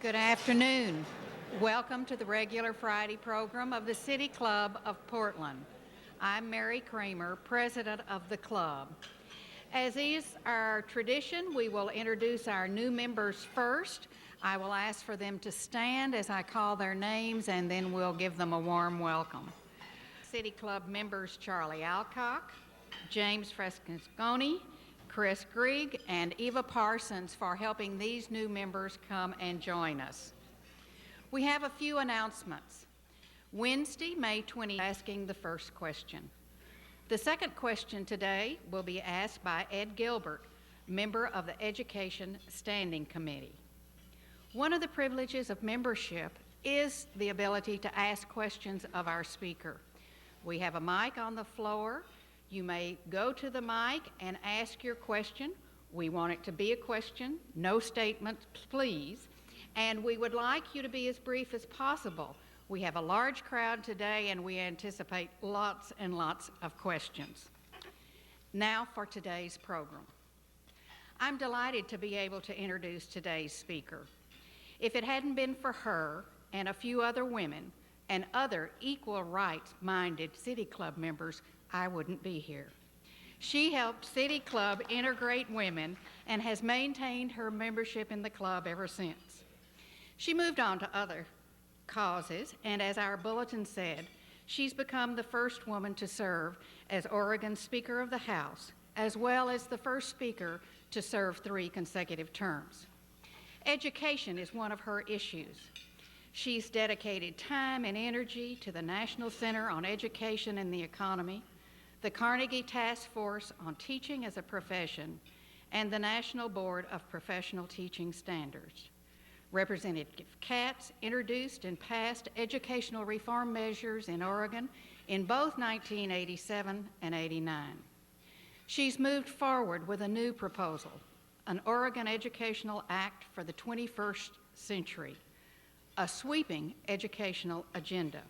Good afternoon. Welcome to the regular Friday program of the City Club of Portland. I'm Mary Kramer, president of the club. As is our tradition, we will introduce our new members first. I will ask for them to stand as I call their names, and then we'll give them a warm welcome. City Club members Charlie Alcock, James Frescasconi, Chris Grieg, and Eva Parsons for helping these new members come and join us. We have a few announcements. Wednesday, May 20, asking the first question. The second question today will be asked by Ed Gilbert, member of the Education Standing Committee. One of the privileges of membership is the ability to ask questions of our speaker. We have a mic on the floor. You may go to the mic and ask your question. We want it to be a question, no statements, please. And we would like you to be as brief as possible. We have a large crowd today, and we anticipate lots and lots of questions. Now for today's program. I'm delighted to be able to introduce today's speaker. If it hadn't been for her and a few other women and other equal rights-minded City Club members, I wouldn't be here. She helped City Club integrate women and has maintained her membership in the club ever since. She moved on to other causes, and as our bulletin said, she's become the first woman to serve as Oregon Speaker of the House, as well as the first speaker to serve 3 consecutive terms. Education is one of her issues. She's dedicated time and energy to the National Center on Education and the Economy, the Carnegie Task Force on Teaching as a Profession, and the National Board of Professional Teaching Standards. Representative Katz introduced and passed educational reform measures in Oregon in both 1987 and 89. She's moved forward with a new proposal, an Oregon Educational Act for the 21st century, a sweeping educational agenda.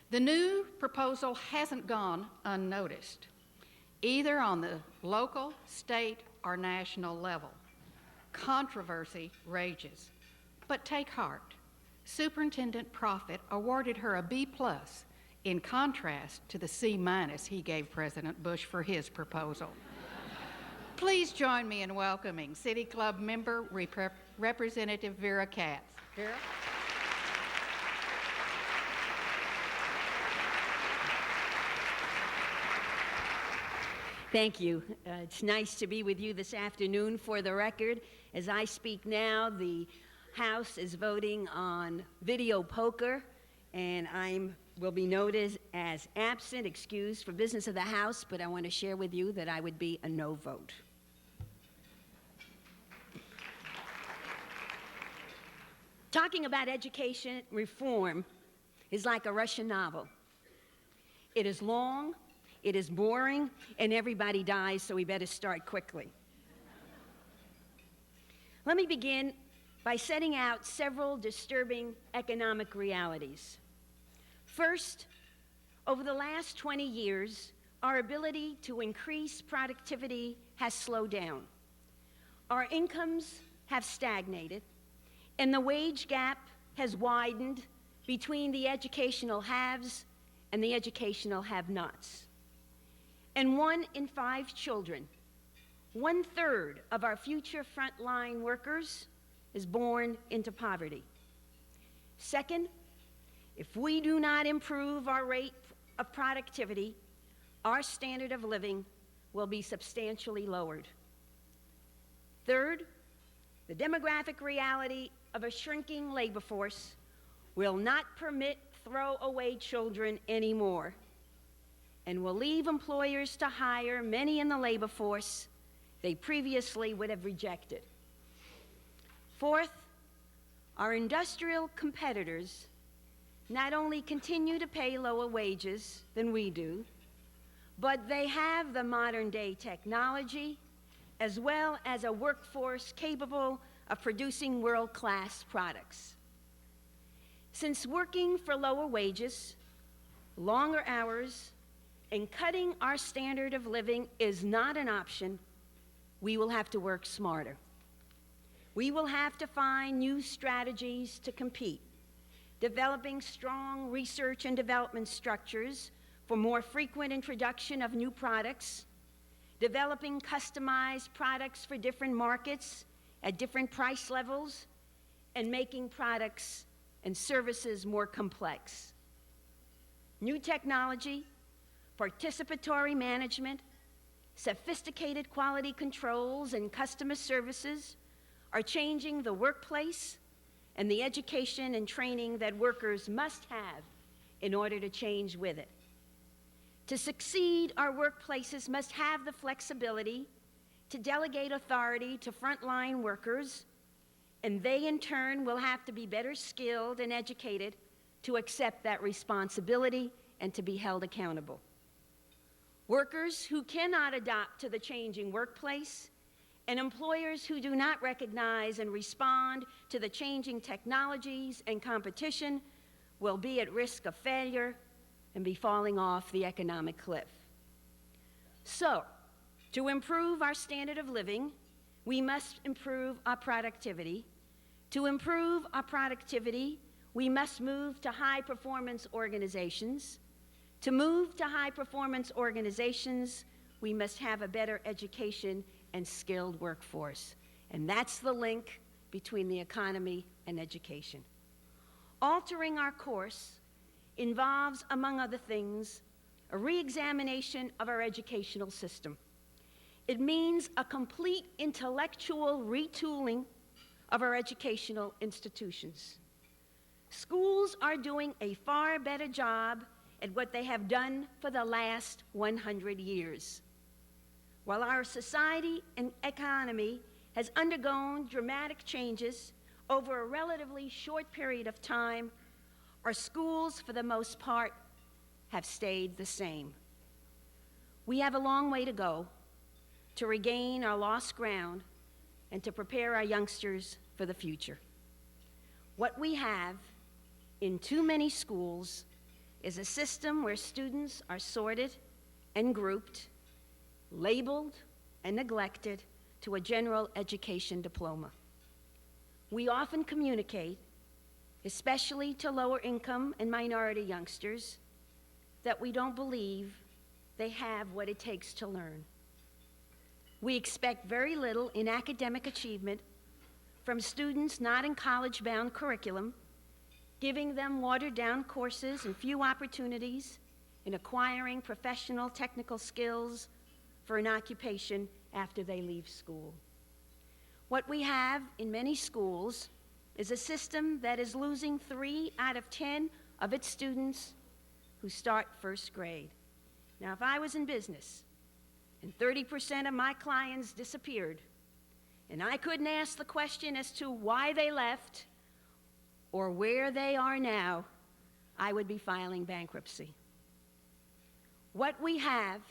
The new proposal hasn't gone unnoticed, either on the local, state, or national level. Controversy rages. But take heart. Superintendent Proffitt awarded her a B+ in contrast to the C- he gave President Bush for his proposal. Please join me in welcoming City Club member Representative Vera Katz. Vera? Thank you. It's nice to be with you this afternoon. For the record, as I speak now, the House is voting on video poker, and I will be noted as absent, excused for business of the House, but I want to share with you that I would be a no vote. Talking about education reform is like a Russian novel. It is long, it is boring, and everybody dies, so we better start quickly. Let me begin by setting out several disturbing economic realities. First, over the last 20 years, our ability to increase productivity has slowed down. Our incomes have stagnated, and the wage gap has widened between the educational haves and the educational have-nots. And 1 in 5 children, 1/3 of our future frontline workers, is born into poverty. Second, if we do not improve our rate of productivity, our standard of living will be substantially lowered. Third, the demographic reality of a shrinking labor force will not permit throwaway children anymore, and will leave employers to hire many in the labor force they previously would have rejected. Fourth, our industrial competitors not only continue to pay lower wages than we do, but they have the modern-day technology as well as a workforce capable of producing world-class products. Since working for lower wages, longer hours, and cutting our standard of living is not an option, we will have to work smarter. We will have to find new strategies to compete, developing strong research and development structures for more frequent introduction of new products, developing customized products for different markets at different price levels, and making products and services more complex. New technology, participatory management, sophisticated quality controls, and customer services are changing the workplace and the education and training that workers must have in order to change with it. To succeed, our workplaces must have the flexibility to delegate authority to frontline workers, and they in turn will have to be better skilled and educated to accept that responsibility and to be held accountable. Workers who cannot adapt to the changing workplace and employers who do not recognize and respond to the changing technologies and competition will be at risk of failure and be falling off the economic cliff. So, to improve our standard of living, we must improve our productivity. To improve our productivity, we must move to high-performance organizations. To move to high-performance organizations, we must have a better education and skilled workforce. And that's the link between the economy and education. Altering our course involves, among other things, a re-examination of our educational system. It means a complete intellectual retooling of our educational institutions. Schools are doing a far better job at what they have done for the last 100 years. While our society and economy has undergone dramatic changes over a relatively short period of time, our schools, for the most part, have stayed the same. We have a long way to go to regain our lost ground and to prepare our youngsters for the future. What we have in too many schools is a system where students are sorted and grouped, labeled and neglected to a general education diploma. We often communicate, especially to lower income and minority youngsters, that we don't believe they have what it takes to learn. We expect very little in academic achievement from students not in college-bound curriculum, giving them watered-down courses and few opportunities in acquiring professional technical skills for an occupation after they leave school. What we have in many schools is a system that is losing 3 out of 10 of its students who start first grade. Now, if I was in business and 30% of my clients disappeared, and I couldn't ask the question as to why they left or where they are now, I would be filing bankruptcy. What we have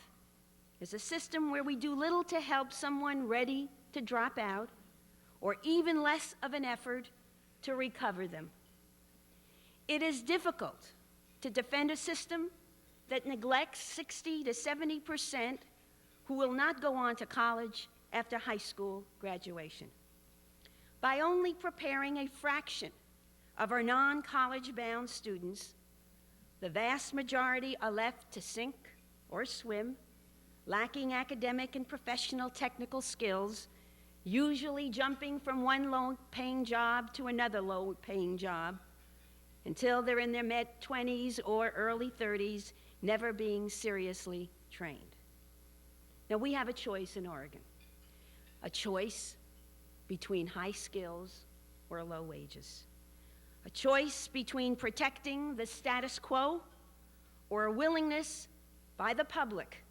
is a system where we do little to help someone ready to drop out, or even less of an effort to recover them. It is difficult to defend a system that neglects 60 to 70% who will not go on to college after high school graduation. By only preparing a fraction of our non-college bound students, the vast majority are left to sink or swim, lacking academic and professional technical skills, usually jumping from one low-paying job to another low-paying job until they're in their mid-20s or early 30s, never being seriously trained. Now, we have a choice in Oregon, a choice between high skills or low wages, a choice between protecting the status quo or a willingness by the public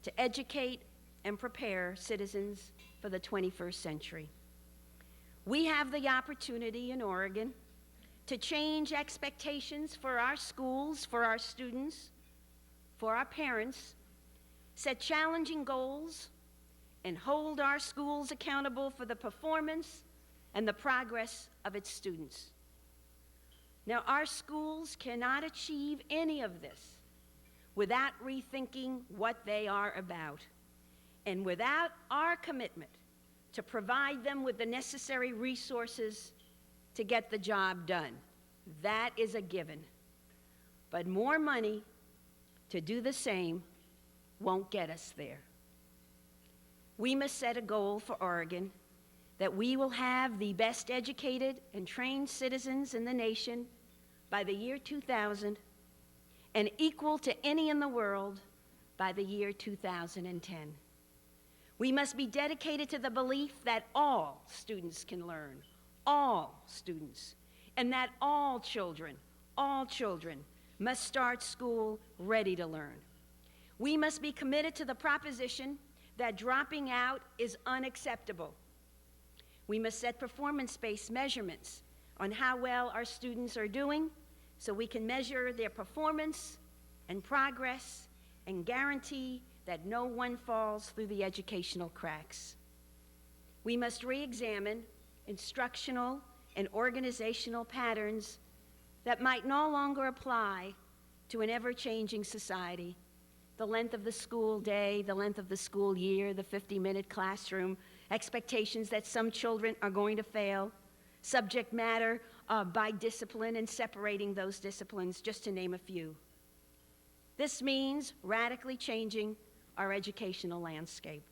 to educate and prepare citizens for the 21st century. We have the opportunity in Oregon to change expectations for our schools, for our students, for our parents, set challenging goals, and hold our schools accountable for the performance and the progress of its students. Now, our schools cannot achieve any of this without rethinking what they are about, and without our commitment to provide them with the necessary resources to get the job done. That is a given. But more money to do the same won't get us there. We must set a goal for Oregon that we will have the best educated and trained citizens in the nation by the year 2000 and equal to any in the world by the year 2010. We must be dedicated to the belief that all students can learn, all students, and that all children must start school ready to learn. We must be committed to the proposition that dropping out is unacceptable. We must set performance-based measurements on how well our students are doing so we can measure their performance and progress and guarantee that no one falls through the educational cracks. We must re-examine instructional and organizational patterns that might no longer apply to an ever-changing society. The length of the school day, the length of the school year, the 50-minute classroom, expectations that some children are going to fail, subject matter by discipline and separating those disciplines, just to name a few. This means radically changing our educational landscape.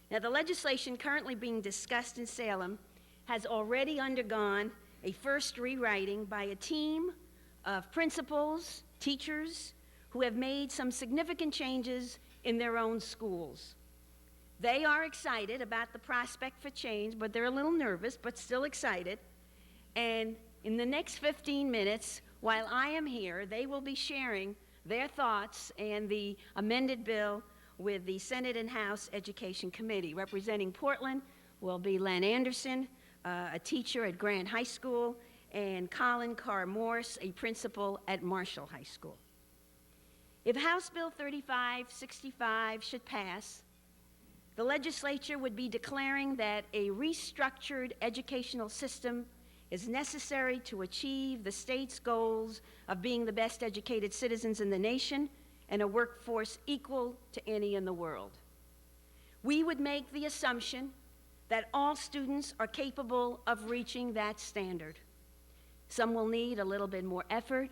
Now, the legislation currently being discussed in Salem has already undergone a first rewriting by a team of principals, teachers, who have made some significant changes in their own schools. They are excited about the prospect for change, but they're a little nervous, but still excited. And in the next 15 minutes, while I am here, they will be sharing their thoughts and the amended bill with the Senate and House Education Committee. Representing Portland will be Len Anderson, a teacher at Grant High School, and Colin Carr-Morse, a principal at Marshall High School. If House Bill 3565 should pass, the legislature would be declaring that a restructured educational system is necessary to achieve the state's goals of being the best educated citizens in the nation and a workforce equal to any in the world. We would make the assumption that all students are capable of reaching that standard. Some will need a little bit more effort,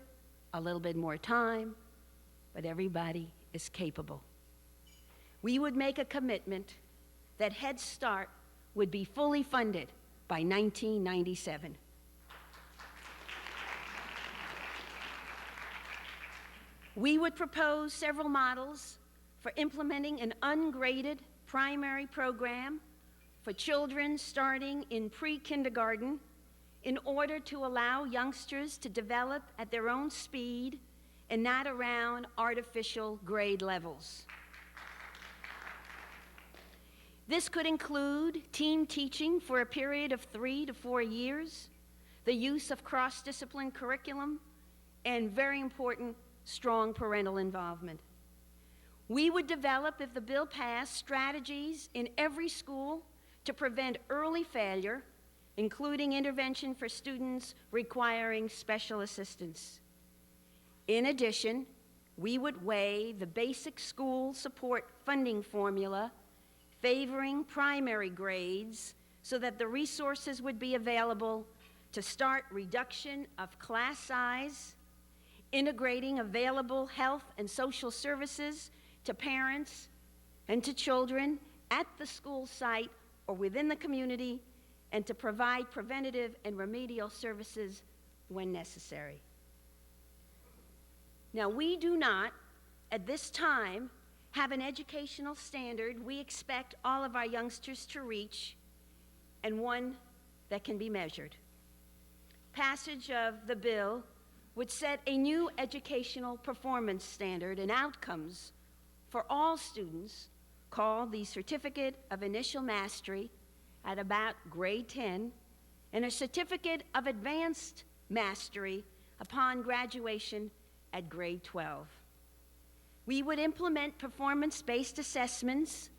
a little bit more time, but everybody is capable. We would make a commitment that Head Start would be fully funded by 1997. We would propose several models for implementing an ungraded primary program for children starting in pre-kindergarten in order to allow youngsters to develop at their own speed and not around artificial grade levels. This could include team teaching for a period of 3 to 4 years, the use of cross-discipline curriculum, and very important, strong parental involvement. We would develop, if the bill passed, strategies in every school to prevent early failure, including intervention for students requiring special assistance. In addition, we would weigh the basic school support funding formula favoring primary grades so that the resources would be available to start reduction of class size, integrating available health and social services to parents and to children at the school site or within the community, and to provide preventative and remedial services when necessary. Now, we do not, at this time, have an educational standard we expect all of our youngsters to reach, and one that can be measured. Passage of the bill would set a new educational performance standard and outcomes for all students called the Certificate of Initial Mastery at about grade 10 and a Certificate of Advanced Mastery upon graduation at grade 12. We would implement performance-based assessments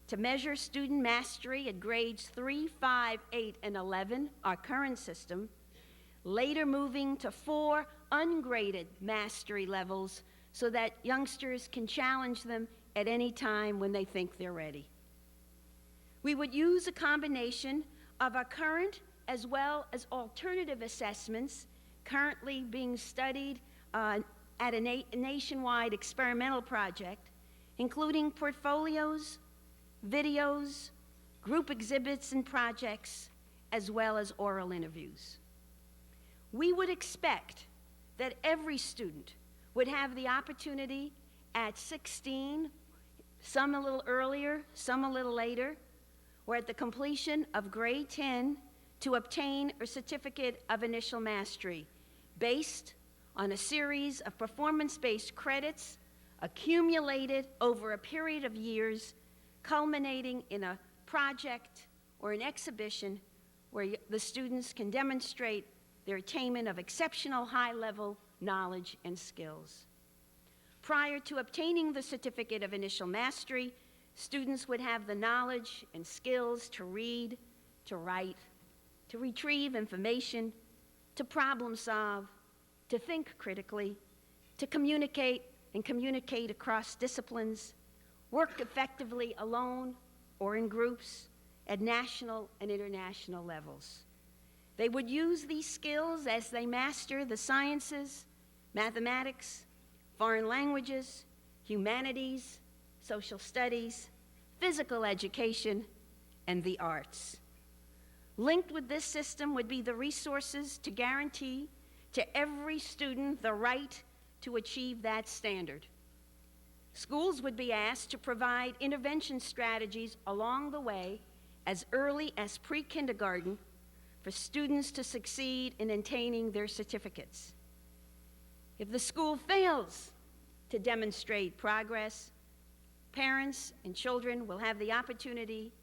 to measure student mastery at grades 3, 5, 8, and 11, our current system, later moving to 4 ungraded mastery levels so that youngsters can challenge them at any time when they think they're ready. We We would use a combination of our current as well as alternative assessments currently being studied at a nationwide experimental project, including portfolios, videos, group exhibits and projects, as well as oral interviews. We would expect that every student would have the opportunity at 16, some a little earlier, some a little later, or at the completion of grade 10 to obtain a certificate of initial mastery based on a series of performance-based credits accumulated over a period of years, culminating in a project or an exhibition where the students can demonstrate their attainment of exceptional high-level knowledge and skills. Prior to obtaining the certificate of initial mastery, students would have the knowledge and skills to read, to write, to retrieve information, to problem solve, to think critically, to communicate and communicate across disciplines, work effectively alone or in groups at national and international levels. They would use these skills as they master the sciences, mathematics, foreign languages, humanities, social studies, physical education, and the arts. Linked with this system would be the resources to guarantee to every student the right to achieve that standard. Schools would be asked to provide intervention strategies along the way as early as pre-kindergarten for students to succeed in attaining their certificates. If the school fails to demonstrate progress, parents and children will have the opportunity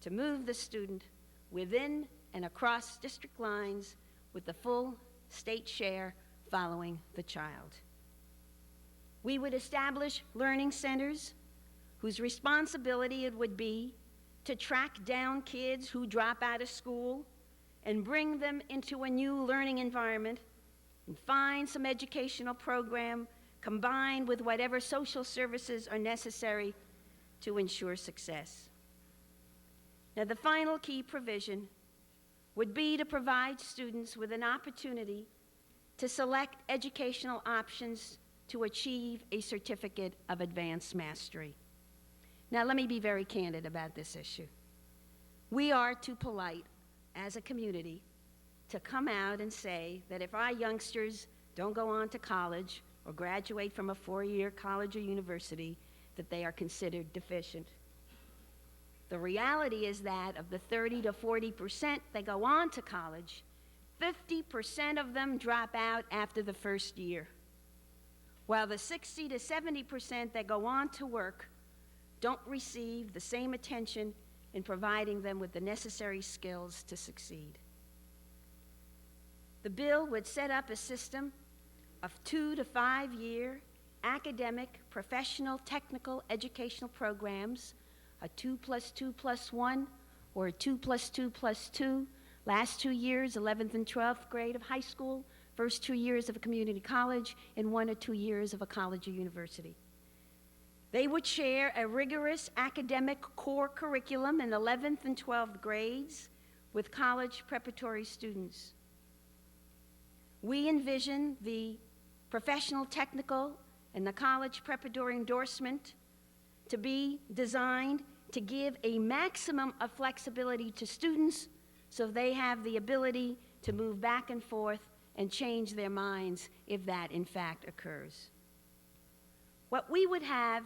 to move the student within and across district lines with the full state share following the child. We would establish learning centers whose responsibility it would be to track down kids who drop out of school and bring them into a new learning environment and find some educational program combined with whatever social services are necessary to ensure success. Now, the final key provision would be to provide students with an opportunity to select educational options to achieve a certificate of advanced mastery. Now, let me be very candid about this issue. We are too polite as a community to come out and say that if our youngsters don't go on to college or graduate from a four-year college or university, that they are considered deficient. The reality is that of the 30 to 40% that go on to college, 50% of them drop out after the first year, while the 60 to 70% that go on to work don't receive the same attention in providing them with the necessary skills to succeed. The bill would set up a system of 2 to 5 year academic, professional, technical educational programs, a 2+2+1 or a 2+2+2, last 2 years, 11th and 12th grade of high school, first 2 years of a community college, and 1 or 2 years of a college or university. They would share a rigorous academic core curriculum in 11th and 12th grades with college preparatory students. We envision the professional, technical, and the college preparatory endorsement to be designed to give a maximum of flexibility to students so they have the ability to move back and forth and change their minds if that in fact occurs. What we would have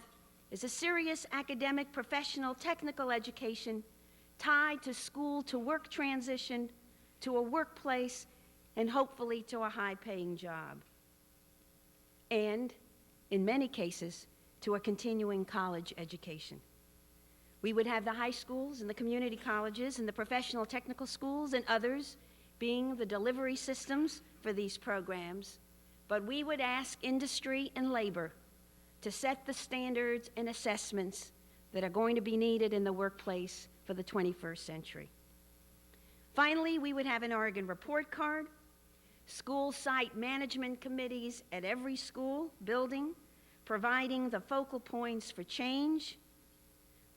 is a serious academic, professional, technical education tied to school to work transition, to a workplace, and hopefully to a high-paying job. And in many cases, to a continuing college education. We would have the high schools and the community colleges and the professional technical schools and others being the delivery systems for these programs, but we would ask industry and labor to set the standards and assessments that are going to be needed in the workplace for the 21st century. Finally, we would have an Oregon report card, school site management committees at every school building, providing the focal points for change.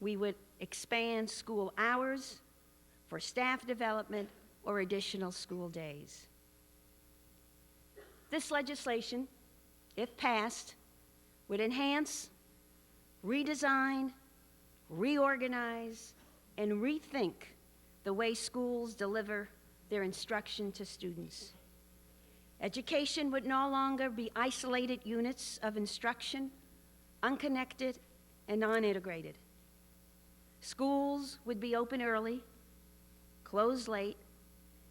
we would expand school hours for staff development or additional school days. This legislation, if passed, would enhance, redesign, reorganize, and rethink the way schools deliver their instruction to students. Education would no longer be isolated units of instruction, unconnected and non-integrated. Schools would be open early, close late,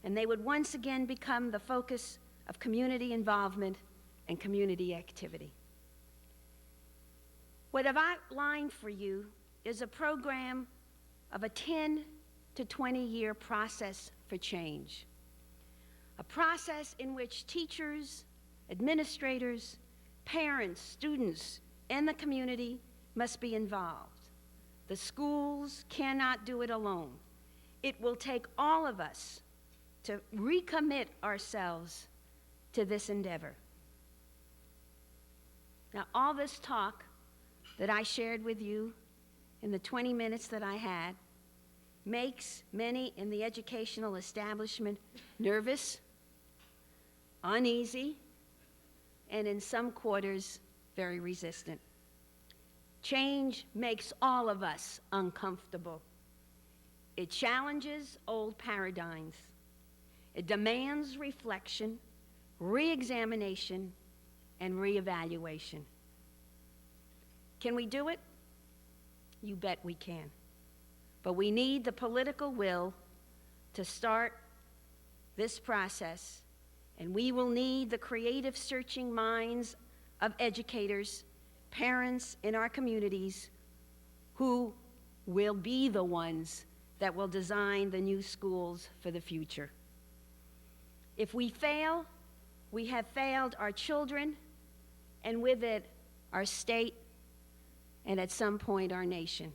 and they would once again become the focus of community involvement and community activity. What I've outlined for you is a program of a 10 to 20-year process for change. A process in which teachers, administrators, parents, students, and the community must be involved. The schools cannot do it alone. It will take all of us to recommit ourselves to this endeavor. Now, all this talk that I shared with you in the 20 minutes that I had makes many in the educational establishment nervous, uneasy, and in some quarters, very resistant. Change makes all of us uncomfortable. It challenges old paradigms. It demands reflection, re-examination, and re-evaluation. Can we do it? You bet we can. But we need the political will to start this process, and we will need the creative searching minds of educators, parents in our communities who will be the ones that will design the new schools for the future. If we fail, we have failed our children, and with it, our state, and at some point, our nation.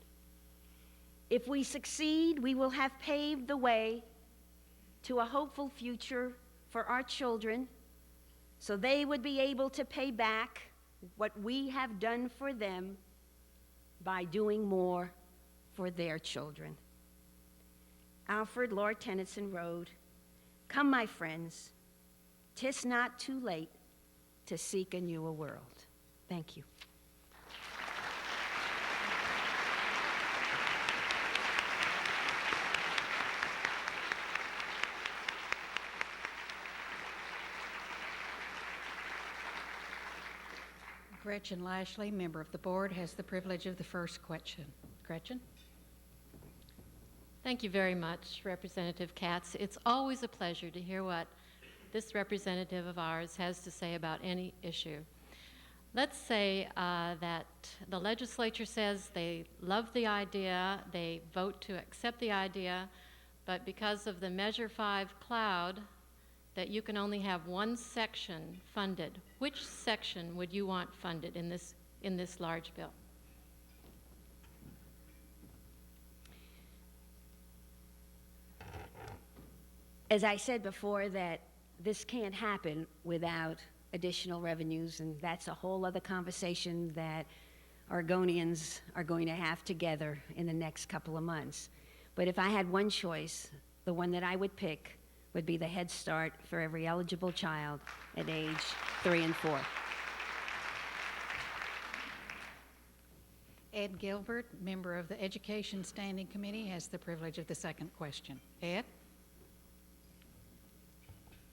If we succeed, we will have paved the way to a hopeful future for our children, so they would be able to pay back what we have done for them by doing more for their children. Alfred Lord Tennyson wrote, "Come, my friends, 'tis not too late to seek a newer world." Thank you. Gretchen Lashley, member of the board, has the privilege of the first question. Gretchen? Thank you very much, Representative Katz. It's always a pleasure to hear what this representative of ours has to say about any issue. Let's say that the legislature says they love the idea, they vote to accept the idea, but because of the Measure 5 cloud, that you can only have one section funded. Which section would you want funded in this large bill? As I said before, that this can't happen without additional revenues, and that's a whole other conversation that Oregonians are going to have together in the next couple of months. But if I had one choice, the one that I would pick would be the Head Start for every eligible child at age 3 and 4. Ed Gilbert, member of the Education Standing Committee, has the privilege of the second question. Ed?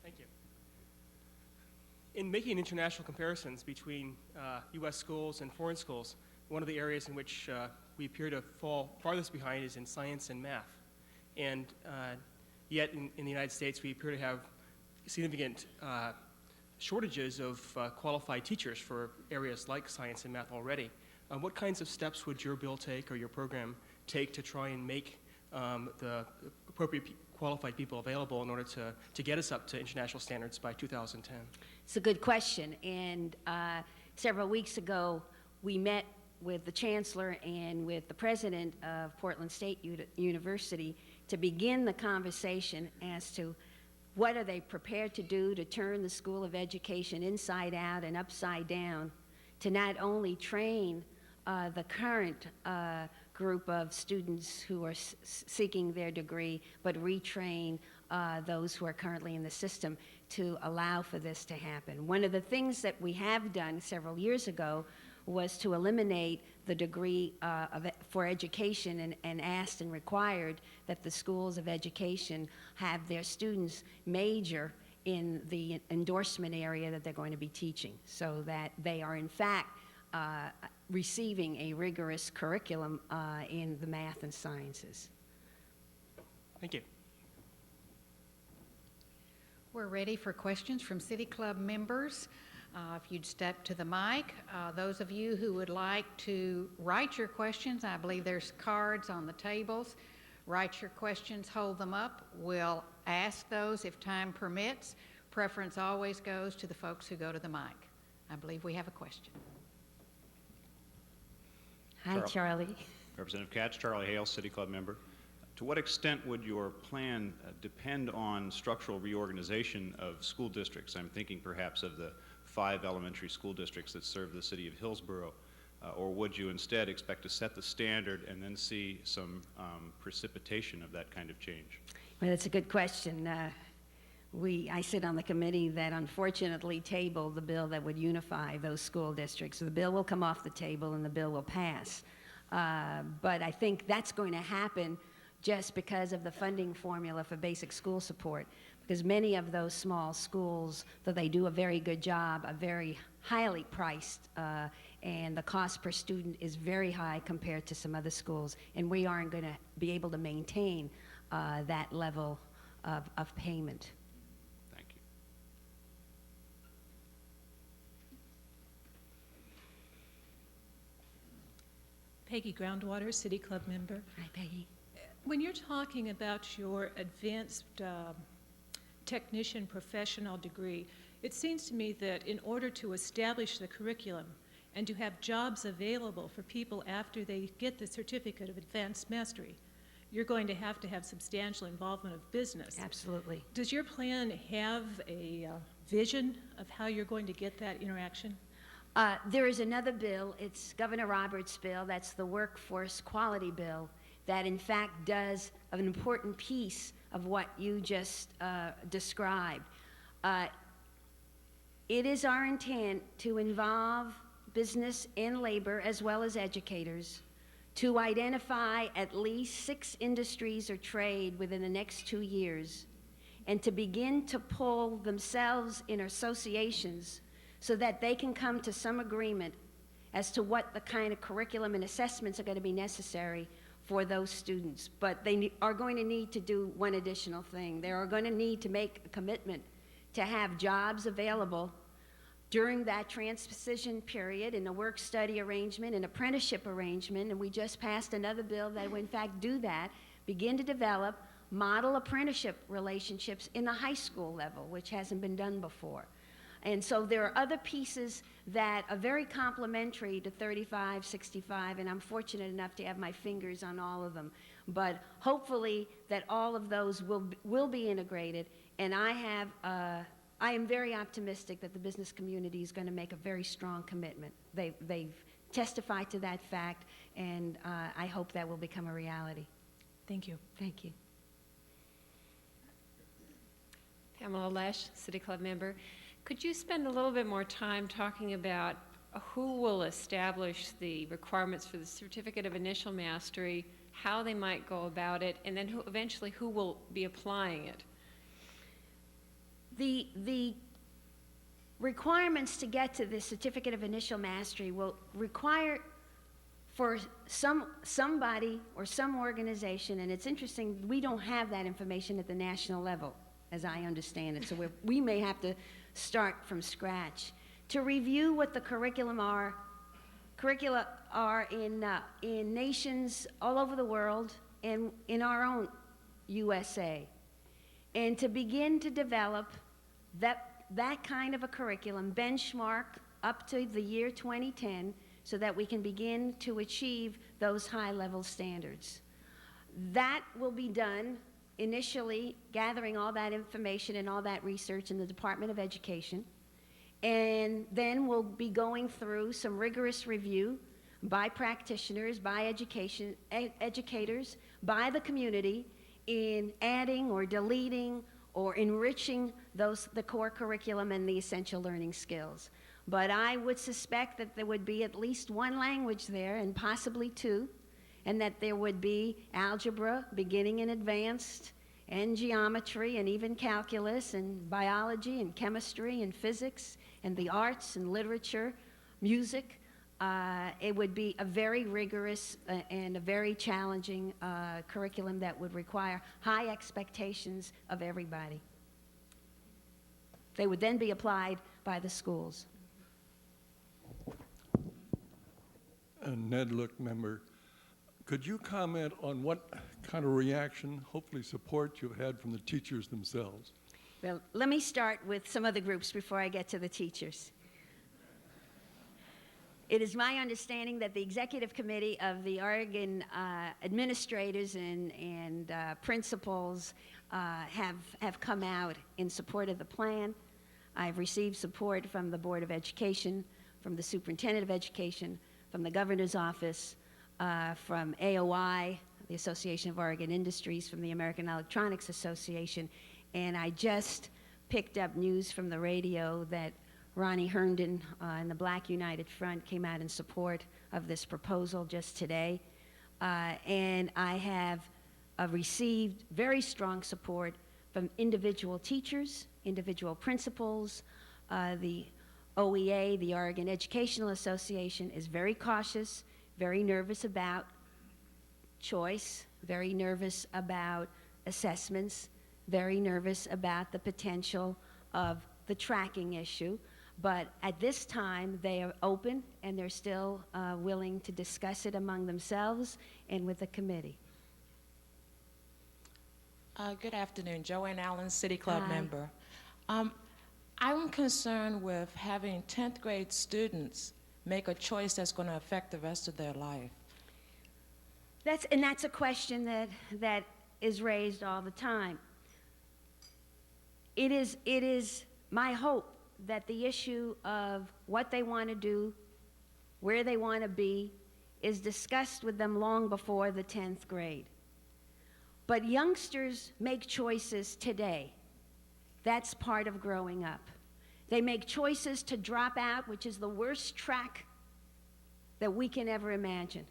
Thank you. In making international comparisons between U.S. schools and foreign schools, one of the areas in which we appear to fall farthest behind is in science and math. And yet in the United States, we appear to have significant shortages of qualified teachers for areas like science and math already. What kinds of steps would your bill take or your program take to try and make the appropriate qualified people available in order to get us up to international standards by 2010? It's a good question, and several weeks ago, we met with the chancellor and with the president of Portland State University to begin the conversation as to what are they prepared to do to turn the School of Education inside out and upside down to not only train the current group of students who are seeking their degree, but retrain those who are currently in the system to allow for this to happen. One of the things that we have done several years ago was to eliminate the degree for education and asked and required that the schools of education have their students major in the endorsement area that they're going to be teaching, so that they are in fact receiving a rigorous curriculum in the math and sciences. Thank you. We're ready for questions from City Club members. If you'd step to the mic. Those of you who would like to write your questions, I believe there's cards on the tables. Write your questions, hold them up. We'll ask those if time permits. Preference always goes to the folks who go to the mic. I believe we have a question. Hi, Charlie. Representative Katz, Charlie Hale, City Club member. To what extent would your plan depend on structural reorganization of school districts? I'm thinking perhaps of the 5 elementary school districts that serve the city of Hillsborough. Or would you instead expect to set the standard and then see some precipitation of that kind of change? Well, that's a good question. I sit on the committee that unfortunately tabled the bill that would unify those school districts. So the bill will come off the table and the bill will pass. But I think that's going to happen just because of the funding formula for basic school support. Because many of those small schools, though they do a very good job, are very highly priced, and the cost per student is very high compared to some other schools, and we aren't going to be able to maintain that level of payment. Thank you. Peggy Groundwater, City Club member. Hi, Peggy. When you're talking about your advanced technician professional degree, it seems to me that in order to establish the curriculum and to have jobs available for people after they get the certificate of advanced mastery, you're going to have substantial involvement of business. Absolutely. Does your plan have a vision of how you're going to get that interaction? There is another bill, it's Governor Roberts' bill, that's the Workforce Quality Bill, that in fact does an important piece of what you just described. It is our intent to involve business and labor as well as educators to identify at least 6 industries or trade within the next 2 years and to begin to pull themselves in associations so that they can come to some agreement as to what the kind of curriculum and assessments are going to be necessary for those students. But they are going to need to do one additional thing. They are going to need to make a commitment to have jobs available during that transition period in a work-study arrangement, an apprenticeship arrangement, and we just passed another bill that will in fact do that, begin to develop model apprenticeship relationships in the high school level, which hasn't been done before. And so there are other pieces that are very complementary to 35, 65, and I'm fortunate enough to have my fingers on all of them. But hopefully that all of those will be integrated, and I am very optimistic that the business community is going to make a very strong commitment. They've testified to that fact, and I hope that will become a reality. Thank you. Thank you. Pamela Lesh, City Club member. Could you spend a little bit more time talking about who will establish the requirements for the Certificate of Initial Mastery, how they might go about it, and then eventually who will be applying it? The requirements to get to the Certificate of Initial Mastery will require for somebody or some organization, and it's interesting, we don't have that information at the national level, as I understand it, so we may have to start from scratch to review what the curricula are in nations all over the world and in our own USA, and to begin to develop that kind of a curriculum benchmark up to the year 2010 so that we can begin to achieve those high-level standards. That will be done initially gathering all that information and all that research in the Department of Education, and then we'll be going through some rigorous review by practitioners, by educators, by the community in adding or deleting or enriching the core curriculum and the essential learning skills. But I would suspect that there would be at least one language there, and possibly two, and that there would be algebra, beginning and advanced, and geometry, and even calculus, and biology, and chemistry, and physics, and the arts, and literature, music. It would be a very rigorous and a very challenging curriculum that would require high expectations of everybody. They would then be applied by the schools. Ned Look, member. Could you comment on what kind of reaction, hopefully support, you've had from the teachers themselves? Well, let me start with some of the groups before I get to the teachers. It is my understanding that the executive committee of the Oregon administrators and principals have come out in support of the plan. I've received support from the Board of Education, from the Superintendent of Education, from the Governor's Office, from AOI, the Association of Oregon Industries, from the American Electronics Association, and I just picked up news from the radio that Ronnie Herndon and the Black United Front came out in support of this proposal just today. And I have received very strong support from individual teachers, individual principals. The OEA, the Oregon Educational Association, is very cautious, very nervous about choice, very nervous about assessments, very nervous about the potential of the tracking issue. But at this time, they are open, and they're still willing to discuss it among themselves and with the committee. Good afternoon. Joanne Allen, City Club Hi. member. I'm concerned with having 10th grade students make a choice that's going to affect the rest of their life. That's a question that is raised all the time. It is my hope that the issue of what they want to do, where they want to be, is discussed with them long before the 10th grade. But youngsters make choices today. That's part of growing up. They make choices to drop out, which is the worst track that we can ever imagine.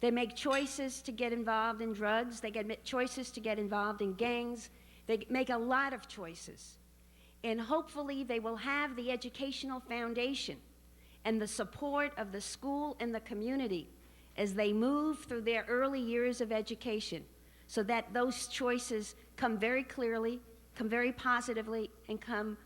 They make choices to get involved in drugs. They make choices to get involved in gangs. They make a lot of choices. And hopefully they will have the educational foundation and the support of the school and the community as they move through their early years of education, so that those choices come very clearly, come very positively, and come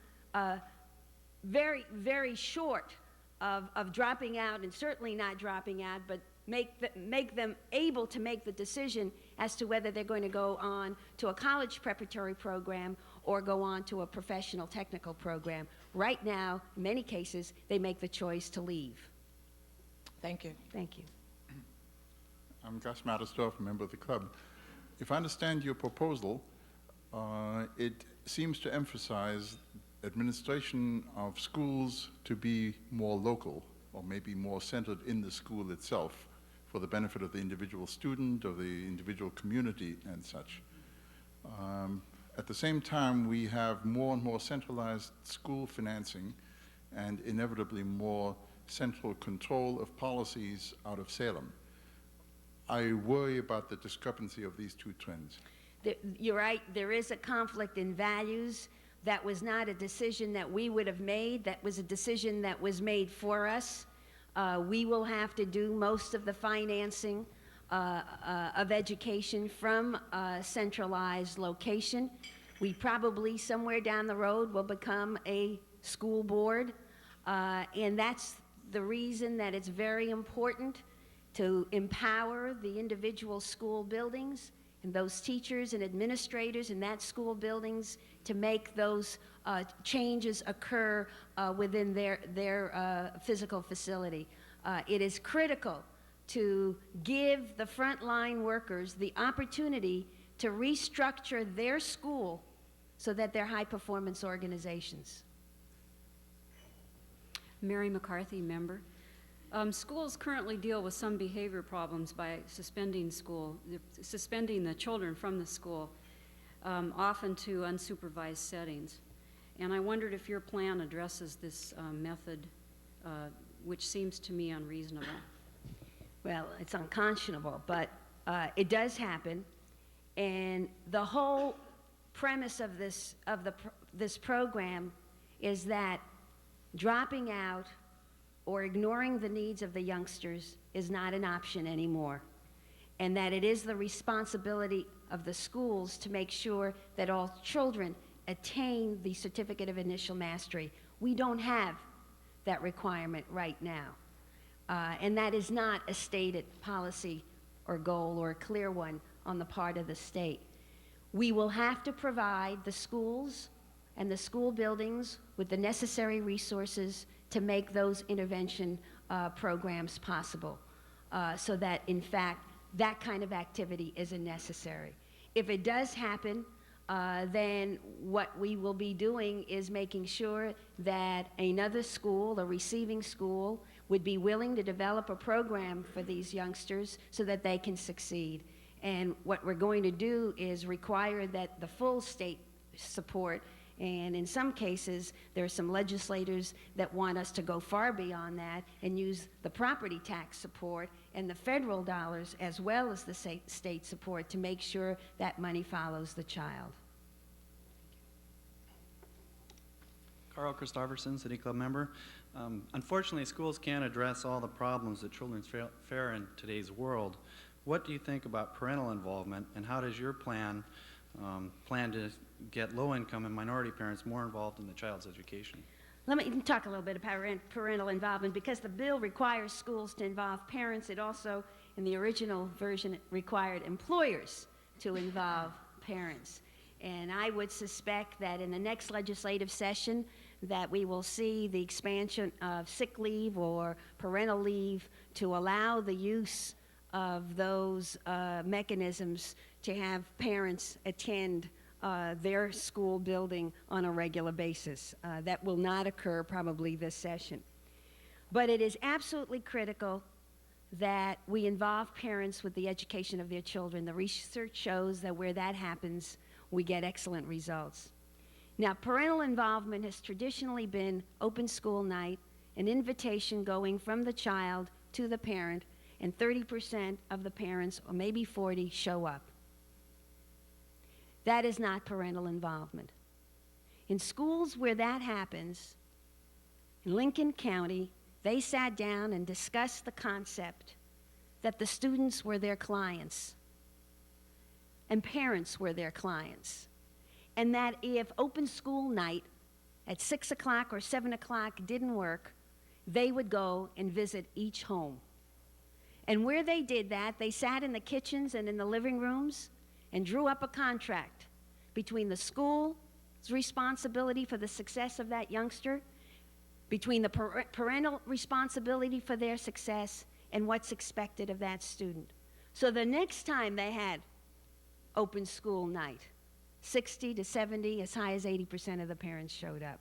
very, very short of dropping out, and certainly not dropping out, but make them able to make the decision as to whether they're going to go on to a college preparatory program or go on to a professional technical program. Right now, in many cases, they make the choice to leave. Thank you. Thank you. I'm Gus Mattersdorf, a member of the club. If I understand your proposal, it seems to emphasize administration of schools to be more local, or maybe more centered in the school itself, for the benefit of the individual student, of the individual community, and such. At the same time, we have more and more centralized school financing and inevitably more central control of policies out of Salem. I worry about the discrepancy of these two trends. You're right, there is a conflict in values. That was not a decision that we would have made. That was a decision that was made for us. We will have to do most of the financing of education from a centralized location. We probably, somewhere down the road, will become a school board. And that's the reason that it's very important to empower the individual school buildings and those teachers and administrators in that school buildings to make those changes occur within their physical facility. It is critical to give the frontline workers the opportunity to restructure their school so that they're high-performance organizations. Mary McCarthy, member. Schools currently deal with some behavior problems by suspending the children from the school, often to unsupervised settings. And I wondered if your plan addresses this method, which seems to me unreasonable. Well, it's unconscionable, but it does happen. And the whole premise of this program is that dropping out or ignoring the needs of the youngsters is not an option anymore, and that it is the responsibility of the schools to make sure that all children attain the Certificate of Initial Mastery. We don't have that requirement right now, and that is not a stated policy or goal or a clear one on the part of the state. We will have to provide the schools and the school buildings with the necessary resources to make those intervention programs possible, so that, in fact, that kind of activity isn't necessary. If it does happen, then what we will be doing is making sure that another school, a receiving school, would be willing to develop a program for these youngsters so that they can succeed. And what we're going to do is require that the full state support, and in some cases, there are some legislators that want us to go far beyond that and use the property tax support and the federal dollars as well as the state support to make sure that money follows the child. Carl Christofferson, City Club member. Unfortunately, schools can't address all the problems that children fare in today's world. What do you think about parental involvement, and how does your plan to get low-income and minority parents more involved in the child's education? Let me talk a little bit about parental involvement. Because the bill requires schools to involve parents, it also, in the original version, required employers to involve parents. And I would suspect that in the next legislative session that we will see the expansion of sick leave or parental leave to allow the use of those mechanisms to have parents attend their school building on a regular basis. That will not occur probably this session. But it is absolutely critical that we involve parents with the education of their children. The research shows that where that happens, we get excellent results. Now, parental involvement has traditionally been open school night, an invitation going from the child to the parent, and 30% of the parents, or maybe 40, show up. That is not parental involvement. In schools where that happens, in Lincoln County, they sat down and discussed the concept that the students were their clients and parents were their clients, and that if open school night at 6 o'clock or 7 o'clock didn't work, they would go and visit each home. And where they did that, they sat in the kitchens and in the living rooms and drew up a contract between the school's responsibility for the success of that youngster, between the parental responsibility for their success, and what's expected of that student. So the next time they had open school night, 60 to 70, as high as 80% of the parents showed up.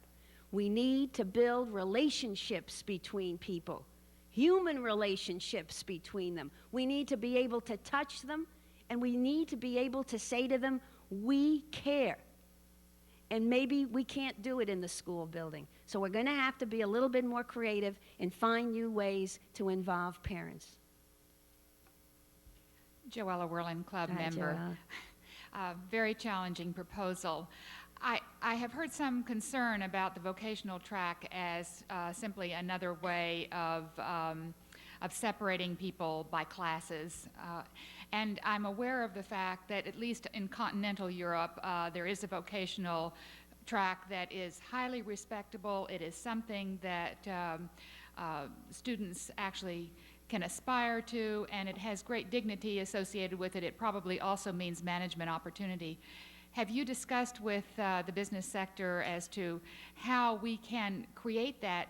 We need to build relationships between people, human relationships between them. We need to be able to touch them, and we need to be able to say to them, we care. And maybe we can't do it in the school building. So we're going to have to be a little bit more creative and find new ways to involve parents. Joella Whirlin, club Hi, member. Joella. Very challenging proposal. I have heard some concern about the vocational track as simply another way of separating people by classes. And I'm aware of the fact that at least in continental Europe, there is a vocational track that is highly respectable. It is something that students actually can aspire to, and it has great dignity associated with it. It probably also means management opportunity. Have you discussed with the business sector as to how we can create that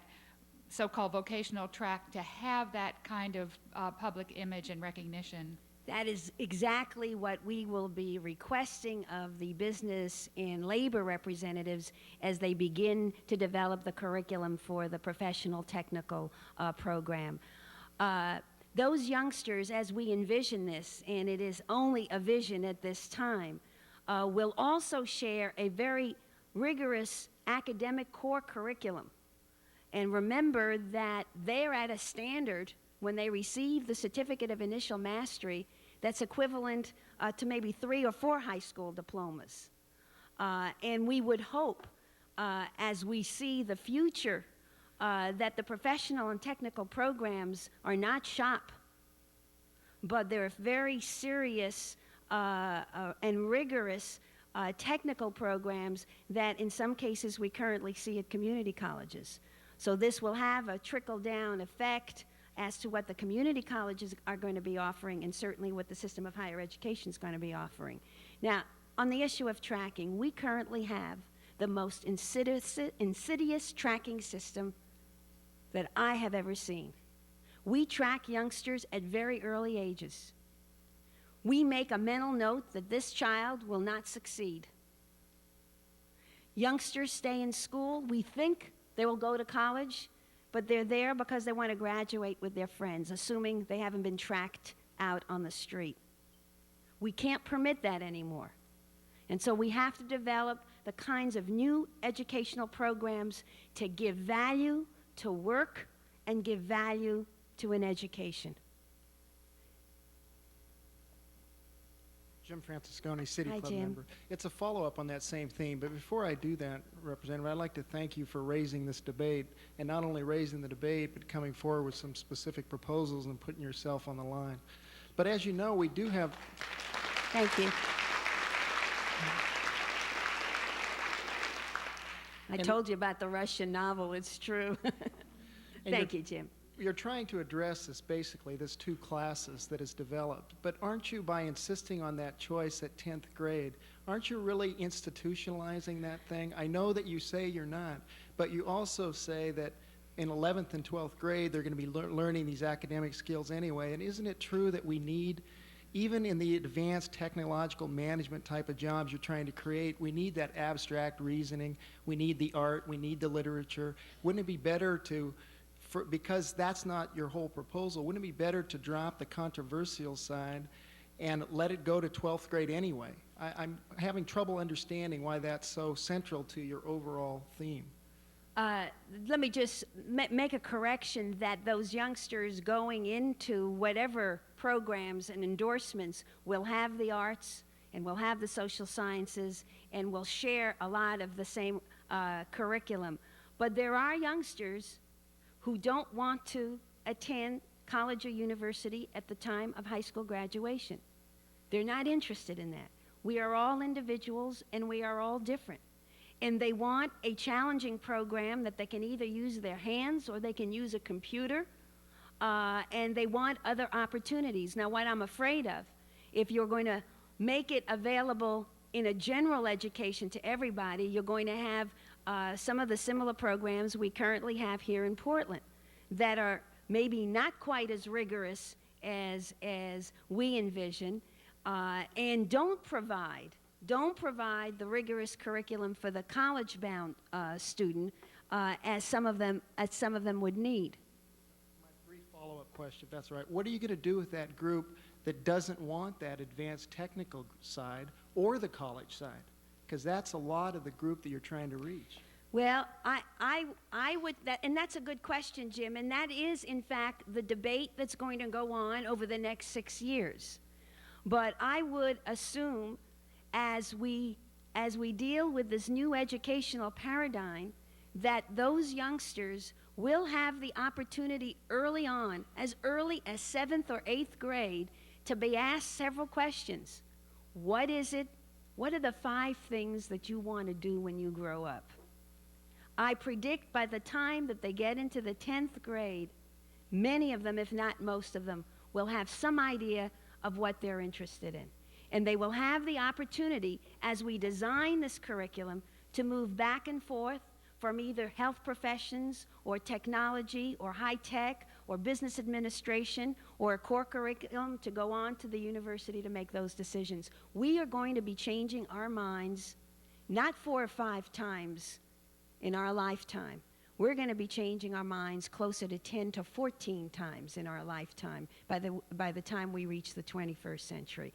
so-called vocational track to have that kind of public image and recognition? That is exactly what we will be requesting of the business and labor representatives as they begin to develop the curriculum for the professional technical program. Those youngsters, as we envision this, and it is only a vision at this time, will also share a very rigorous academic core curriculum. And remember that they're at a standard when they receive the Certificate of Initial Mastery that's equivalent to maybe 3 or 4 high school diplomas. And we would hope, as we see the future, that the professional and technical programs are not shop, but they're very serious and rigorous technical programs that in some cases we currently see at community colleges. So this will have a trickle-down effect as to what the community colleges are going to be offering, and certainly what the system of higher education is going to be offering. Now, on the issue of tracking, we currently have the most insidious tracking system that I have ever seen. We track youngsters at very early ages. We make a mental note that this child will not succeed. Youngsters stay in school. We think they will go to college, but they're there because they want to graduate with their friends, assuming they haven't been tracked out on the street. We can't permit that anymore. And so we have to develop the kinds of new educational programs to give value to work and give value to an education. Jim Francisconi, City Hi, Club Jim. member. It's a follow-up on that same theme, but before I do that, Representative, I'd like to thank you for raising this debate, and not only raising the debate, but coming forward with some specific proposals and putting yourself on the line. But as you know, we do have... Thank you. I told you about the Russian novel. It's true. Thank you, Jim. You're trying to address this, basically, this 2 classes that is developed. But aren't you, by insisting on that choice at 10th grade, aren't you really institutionalizing that thing? I know that you say you're not, but you also say that in 11th and 12th grade, they're going to be learning these academic skills anyway. And isn't it true that we need, even in the advanced technological management type of jobs you're trying to create, we need that abstract reasoning, we need the art, we need the literature. Wouldn't it be better to, because that's not your whole proposal, wouldn't it be better to drop the controversial side and let it go to 12th grade anyway? I'm having trouble understanding why that's so central to your overall theme. Let me just make a correction that those youngsters going into whatever programs and endorsements will have the arts and will have the social sciences and will share a lot of the same curriculum. But there are youngsters who don't want to attend college or university at the time of high school graduation. They're not interested in that. We are all individuals and we are all different. And they want a challenging program that they can either use their hands or they can use a computer, and they want other opportunities. Now, what I'm afraid of, if you're going to make it available in a general education to everybody, you're going to have some of the similar programs we currently have here in Portland that are maybe not quite as rigorous as we envision, and don't provide the rigorous curriculum for the college-bound student as some of them would need. My brief follow-up question, if that's right. What are you going to do with that group that doesn't want that advanced technical side or the college side? Because that's a lot of the group that you're trying to reach. Well, I would, and that's a good question, Jim, and that is, in fact, the debate that's going to go on over the next 6 years. But I would assume, as we deal with this new educational paradigm, that those youngsters will have the opportunity early on, as early as 7th or 8th grade, to be asked several questions. What is it? What are the 5 things that you want to do when you grow up? I predict by the time that they get into the 10th grade, many of them, if not most of them, will have some idea of what they're interested in. And they will have the opportunity, as we design this curriculum, to move back and forth from either health professions or technology or high tech or business administration or a core curriculum to go on to the university to make those decisions. We are going to be changing our minds not 4 or 5 times in our lifetime. we're going to be changing our minds closer to 10 to 14 times in our lifetime by the time we reach the 21st century.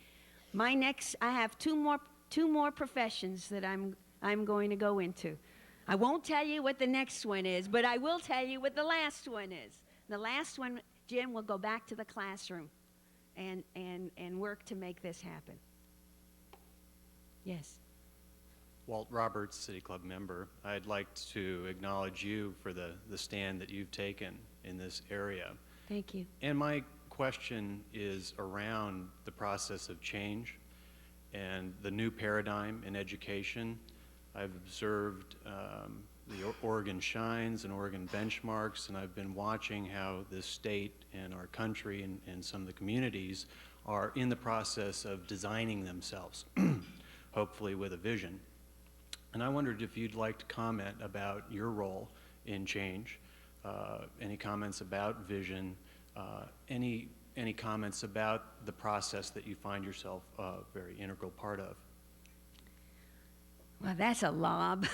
I have two more professions that I'm going to go into. I won't tell you what the next one is, but I will tell you what the last one is. The last one, Jim, will go back to the classroom and work to make this happen. Yes. Walt Roberts, City Club member. I'd like to acknowledge you for the stand that you've taken in this area. Thank you. And my question is around the process of change and the new paradigm in education. I've observed the Oregon Shines and Oregon Benchmarks, and I've been watching how this state and our country and some of the communities are in the process of designing themselves, hopefully with a vision. And I wondered if you'd like to comment about your role in change, any comments about vision, any comments about the process that you find yourself a very integral part of. Well, that's a lob.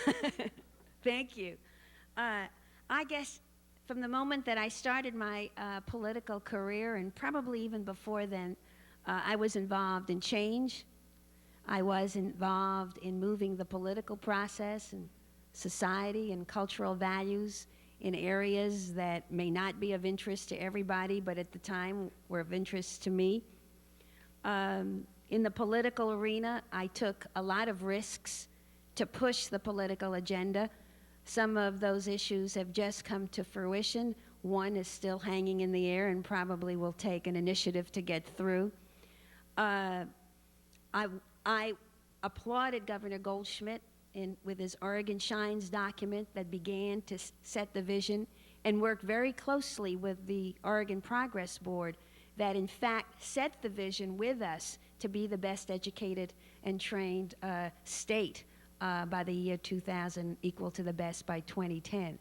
Thank you. I guess from the moment that I started my political career, and probably even before then, I was involved in change. I was involved in moving the political process and society and cultural values in areas that may not be of interest to everybody, but at the time were of interest to me. In the political arena, I took a lot of risks to push the political agenda. Some of those issues have just come to fruition. One is still hanging in the air and probably will take an initiative to get through. I applauded Governor Goldschmidt with his Oregon Shines document that began to set the vision, and worked very closely with the Oregon Progress Board that in fact set the vision with us to be the best educated and trained state by the year 2000, equal to the best by 2010.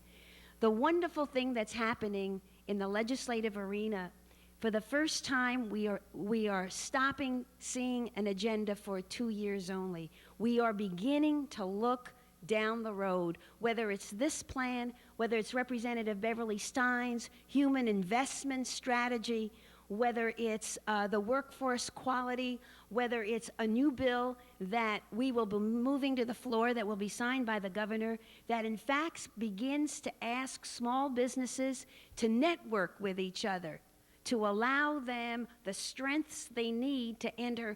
The wonderful thing that's happening in the legislative arena, for the first time, we are stopping seeing an agenda for 2 years only. We are beginning to look down the road, whether it's this plan, whether it's Representative Beverly Stein's human investment strategy, whether it's the workforce quality, whether it's a new bill that we will be moving to the floor that will be signed by the governor, that in fact begins to ask small businesses to network with each other, to allow them the strengths they need to enter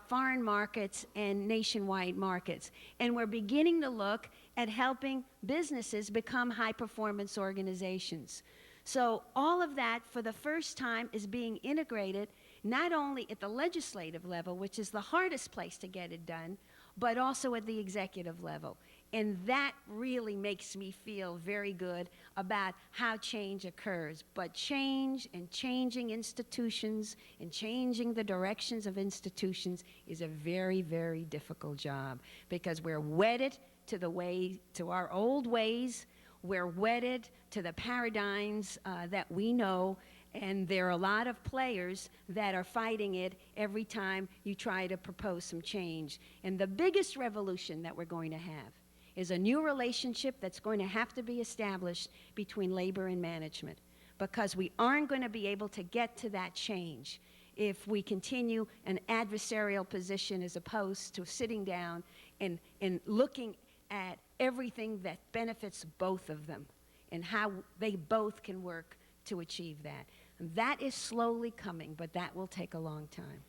foreign markets and nationwide markets. And we're beginning to look at helping businesses become high-performance organizations. So all of that, for the first time, is being integrated not only at the legislative level, which is the hardest place to get it done, but also at the executive level. And that really makes me feel very good about how change occurs. But change and changing institutions and changing the directions of institutions is a very, very difficult job, because we're wedded to our old ways. We're wedded to the paradigms that we know, and there are a lot of players that are fighting it every time you try to propose some change. And the biggest revolution that we're going to have is a new relationship that's going to have to be established between labor and management, because we aren't going to be able to get to that change if we continue an adversarial position as opposed to sitting down and looking at everything that benefits both of them and how they both can work to achieve that. And that is slowly coming, but that will take a long time.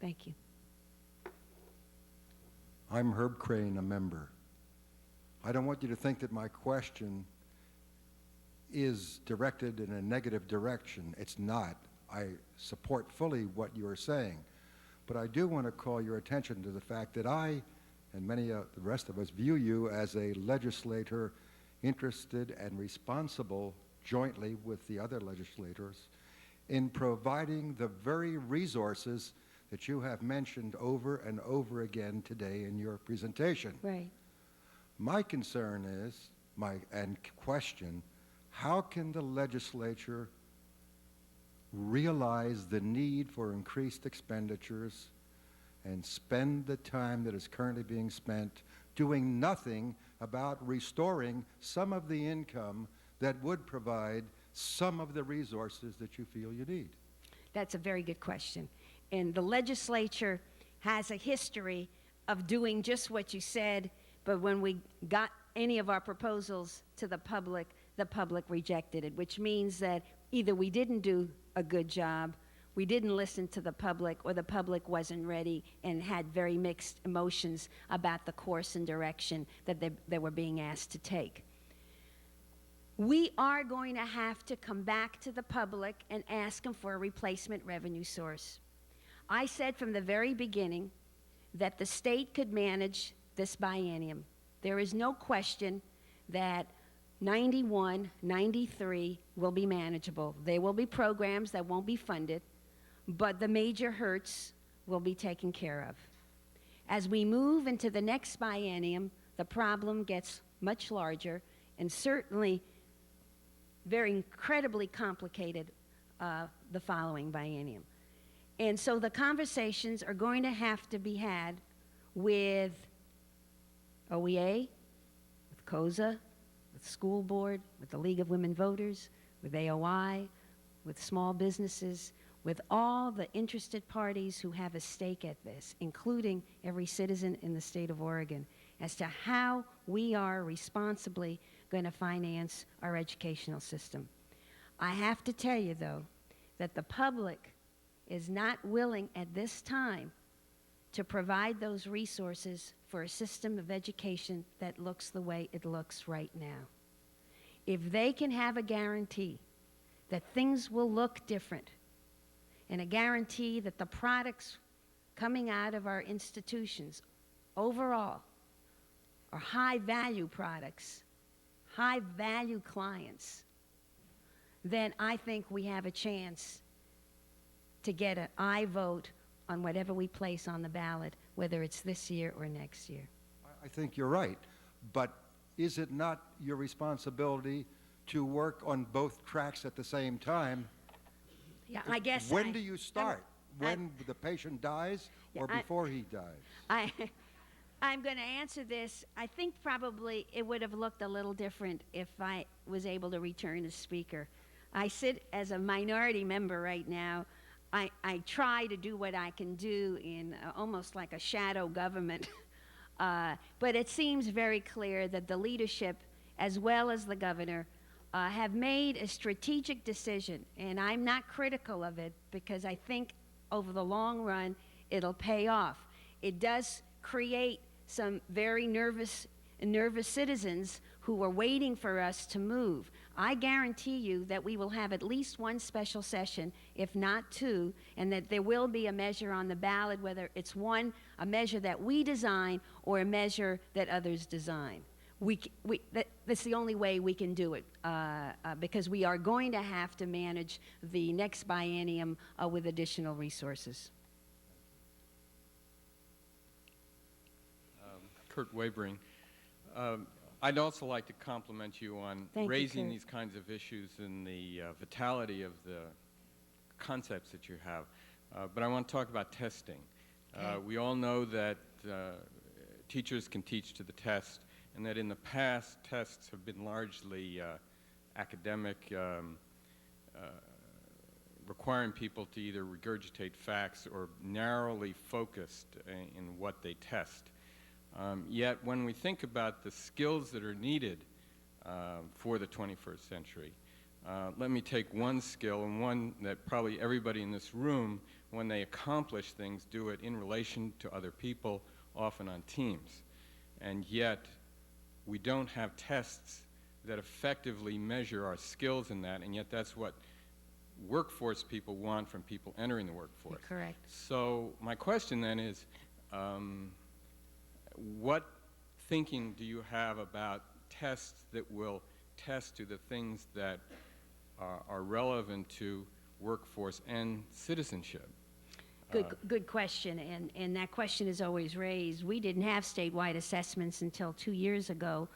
Thank you. I'm Herb Crane, a member. I don't want you to think that my question is directed in a negative direction. It's not. I support fully what you are saying. But I do want to call your attention to the fact that I and many of the rest of us view you as a legislator interested and responsible jointly with the other legislators in providing the very resources that you have mentioned over and over again today in your presentation. Right. My concern is, and question, how can the legislature realize the need for increased expenditures and spend the time that is currently being spent doing nothing about restoring some of the income that would provide some of the resources that you feel you need? That's a very good question. And the legislature has a history of doing just what you said, but when we got any of our proposals to the public rejected it, which means that either we didn't do a good job, we didn't listen to the public, or the public wasn't ready and had very mixed emotions about the course and direction that they were being asked to take. We are going to have to come back to the public and ask them for a replacement revenue source. I said from the very beginning that the state could manage this biennium. There is no question that 91, 93 will be manageable. There will be programs that won't be funded, but the major hurts will be taken care of. As we move into the next biennium, the problem gets much larger and certainly very incredibly complicated the following biennium. And so the conversations are going to have to be had with OEA, with COSA, with the school board, with the League of Women Voters, with AOI, with small businesses, with all the interested parties who have a stake at this, including every citizen in the state of Oregon, as to how we are responsibly going to finance our educational system. I have to tell you, though, that the public is not willing at this time to provide those resources for a system of education that looks the way it looks right now. If they can have a guarantee that things will look different, and a guarantee that the products coming out of our institutions overall are high-value products, high-value clients, then I think we have a chance to get an aye vote on whatever we place on the ballot, whether it's this year or next year. I think you're right, but is it not your responsibility to work on both tracks at the same time? Yeah, I guess. When do you start? When the patient dies or before he dies? I'm going to answer this. I think probably it would have looked a little different if I was able to return as speaker. I sit as a minority member right now. I try to do what I can do in almost like a shadow government. But it seems very clear that the leadership, as well as the governor, have made a strategic decision, and I'm not critical of it because I think over the long run it'll pay off. It does create some very nervous citizens who are waiting for us to move. I guarantee you that we will have at least one special session, if not two, and that there will be a measure on the ballot, whether it's a measure that we design or a measure that others design. That's the only way we can do it because we are going to have to manage the next biennium with additional resources. Kurt Wavering. I'd also like to compliment you on raising these kinds of issues and the vitality of the concepts that you have. But I want to talk about testing. We all know that teachers can teach to the test, and that in the past, tests have been largely academic, requiring people to either regurgitate facts or narrowly focused in what they test. Yet when we think about the skills that are needed for the 21st century, let me take one skill, and one that probably everybody in this room, when they accomplish things, do it in relation to other people, often on teams. And yet, we don't have tests that effectively measure our skills in that, and yet that's what workforce people want from people entering the workforce. Correct. So my question then is, what thinking do you have about tests that will test to the things that are relevant to workforce and citizenship? Good question, and that question is always raised. We didn't have statewide assessments until 2 years ago.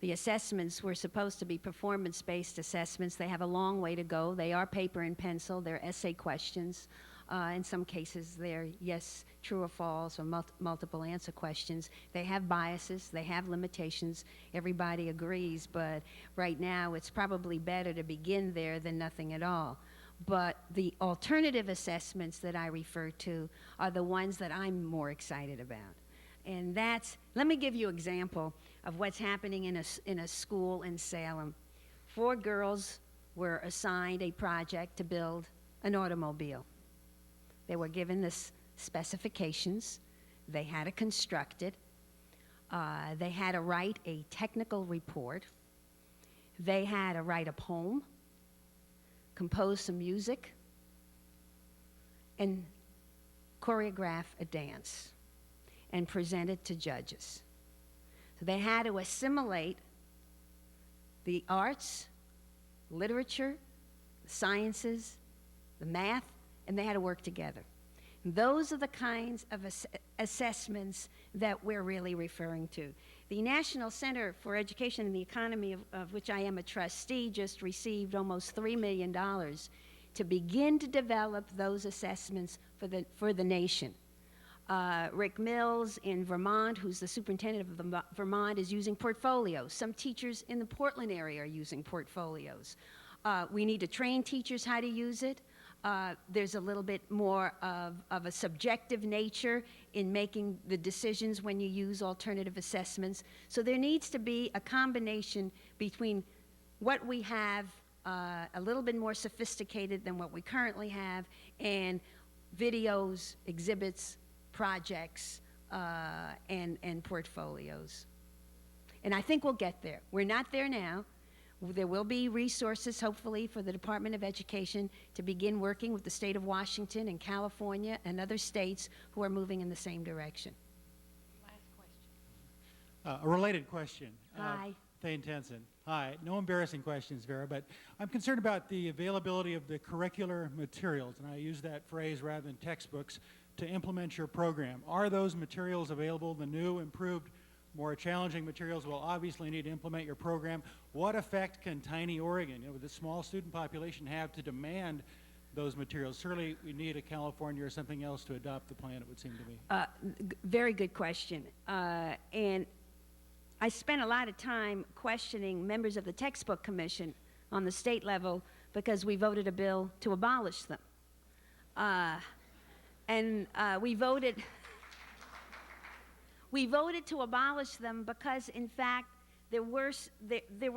The assessments were supposed to be performance-based assessments. They have a long way to go. They are paper and pencil. They're essay questions. In some cases, they're yes, true or false, or multiple answer questions. They have biases, they have limitations. Everybody agrees, but right now it's probably better to begin there than nothing at all. But the alternative assessments that I refer to are the ones that I'm more excited about. And that's, let me give you an example of what's happening in a school in Salem. 4 girls were assigned a project to build an automobile. They were given the specifications. They had to construct it. They had to write a technical report. They had to write a poem, compose some music, and choreograph a dance and present it to judges. So they had to assimilate the arts, literature, the sciences, the math, and they had to work together. And those are the kinds of assessments that we're really referring to. The National Center for Education and the Economy, of which I am a trustee, just received almost $3 million to begin to develop those assessments for the nation. Rick Mills in Vermont, who's the superintendent of Vermont, is using portfolios. Some teachers in the Portland area are using portfolios. We need to train teachers how to use it. There's a little bit more of a subjective nature in making the decisions when you use alternative assessments. So there needs to be a combination between what we have, a little bit more sophisticated than what we currently have, and videos, exhibits, projects, and portfolios. And I think we'll get there. We're not there now. There will be resources, hopefully, for the Department of Education to begin working with the state of Washington and California and other states who are moving in the same direction. A related question. Hi. Thane Tenson. Hi. No embarrassing questions, Vera, but I'm concerned about the availability of the curricular materials, and I use that phrase rather than textbooks, to implement your program. Are those materials available? The new, improved, more challenging materials will obviously need to implement your program. What effect can tiny Oregon, with a small student population, have to demand those materials? Surely we need a California or something else to adopt the plan, it would seem to me. Very good question. And I spent a lot of time questioning members of the Textbook Commission on the state level because we voted a bill to abolish them. We voted to abolish them because, in fact, there were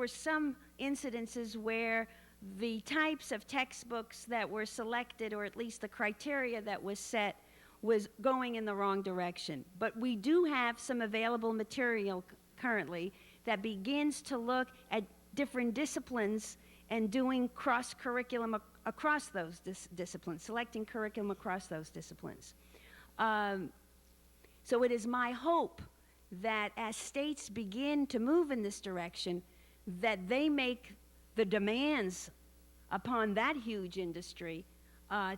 some incidences where the types of textbooks that were selected, or at least the criteria that was set, was going in the wrong direction. But we do have some available material currently that begins to look at different disciplines and doing cross-curriculum across those disciplines, selecting curriculum across those disciplines. So it is my hope that as states begin to move in this direction, that they make the demands upon that huge industry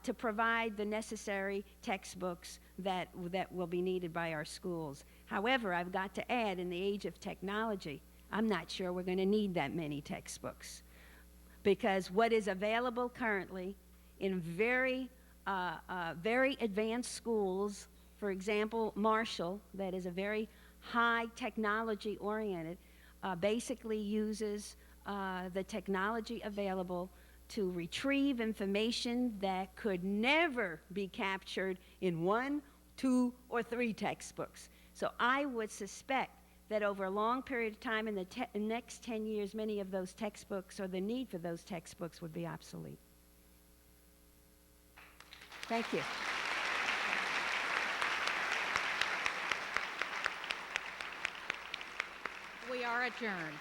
to provide the necessary textbooks that will be needed by our schools. However, I've got to add, in the age of technology, I'm not sure we're going to need that many textbooks, because what is available currently in very advanced schools, for example, Marshall, that is a very high technology oriented, basically uses the technology available to retrieve information that could never be captured in 1, 2, or 3 textbooks. So I would suspect that over a long period of time, in the next 10 years, many of those textbooks, or the need for those textbooks, would be obsolete. Thank you. We are adjourned.